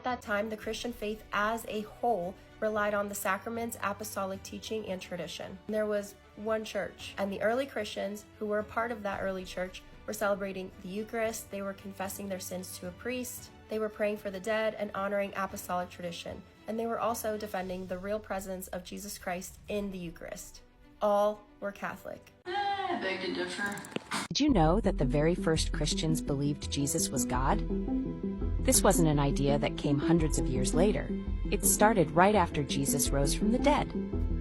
At that time, the Christian faith as a whole relied on the sacraments, apostolic teaching, and tradition. There was one church, and the early Christians who were a part of that early church were celebrating the Eucharist, they were confessing their sins to a priest, they were praying for the dead and honoring apostolic tradition, and they were also defending the real presence of Jesus Christ in the Eucharist. All were Catholic. I beg to differ. Did you know that the very first Christians believed Jesus was God? This wasn't an idea that came hundreds of years later. It started right after Jesus rose from the dead.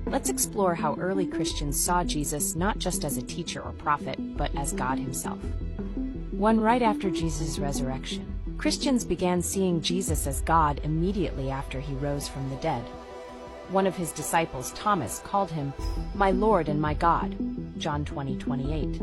Let's explore how early Christians saw Jesus not just as a teacher or prophet, but as God himself. Right after Jesus' resurrection, Christians began seeing Jesus as God immediately after he rose from the dead. One of his disciples, Thomas, called him, "My Lord and my God," John 20:28.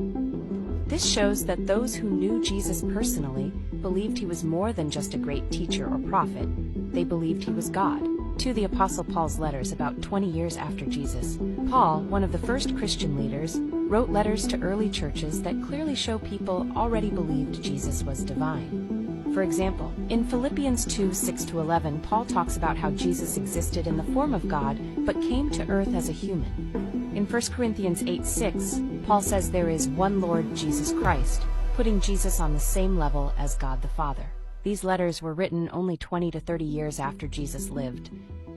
This shows that those who knew Jesus personally believed he was more than just a great teacher or prophet. They believed he was God. To the Apostle Paul's letters about 20 years after Jesus, Paul, one of the first Christian leaders, wrote letters to early churches that clearly show people already believed Jesus was divine. For example, in Philippians 2:6-11, Paul talks about how Jesus existed in the form of God, but came to earth as a human. In 1 Corinthians 8:6, Paul says there is one Lord Jesus Christ, putting Jesus on the same level as God the Father. These letters were written only 20 to 30 years after Jesus lived,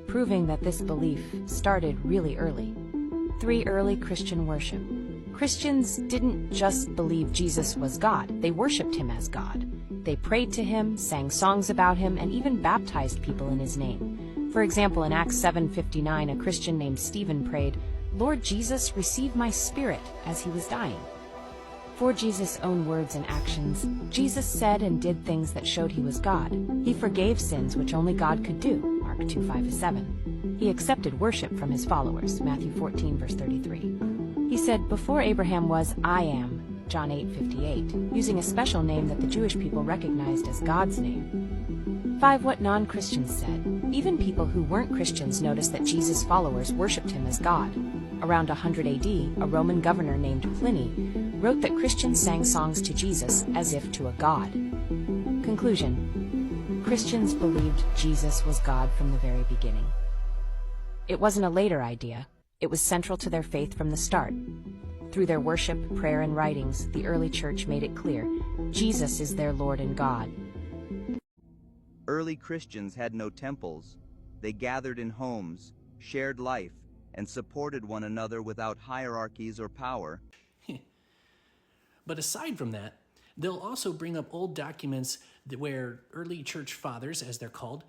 proving that this belief started really early. 3. Early Christian worship. Christians didn't just believe Jesus was God, they worshipped him as God. They prayed to him, sang songs about him, and even baptized people in his name. For example, in Acts 7:59, a Christian named Stephen prayed, "Lord Jesus, receive my spirit," as he was dying. For Jesus' own words and actions, Jesus said and did things that showed he was God. He forgave sins which only God could do, Mark 2:5-7. He accepted worship from his followers, Matthew 14:33. He said, "Before Abraham was, I am," John 8:58, using a special name that the Jewish people recognized as God's name. 5. What non-Christians said. Even people who weren't Christians noticed that Jesus' followers worshipped him as God. Around 100 AD, a Roman governor named Pliny wrote that Christians sang songs to Jesus as if to a god. Conclusion. Christians believed Jesus was God from the very beginning. It wasn't a later idea. It was central to their faith from the start. Through their worship, prayer, and writings, the early church made it clear, Jesus is their Lord and God. Early Christians had no temples. They gathered in homes, shared life, and supported one another without hierarchies or power. But aside from that, they'll also bring up old documents where early church fathers, as they're called,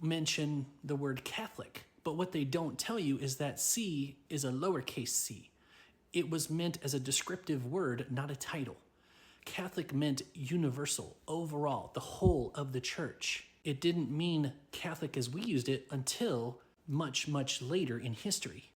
mention the word Catholic. But what they don't tell you is that C is a lowercase c. It was meant as a descriptive word, not a title. Catholic meant universal, overall, the whole of the church. It didn't mean Catholic as we used it until much, much later in history.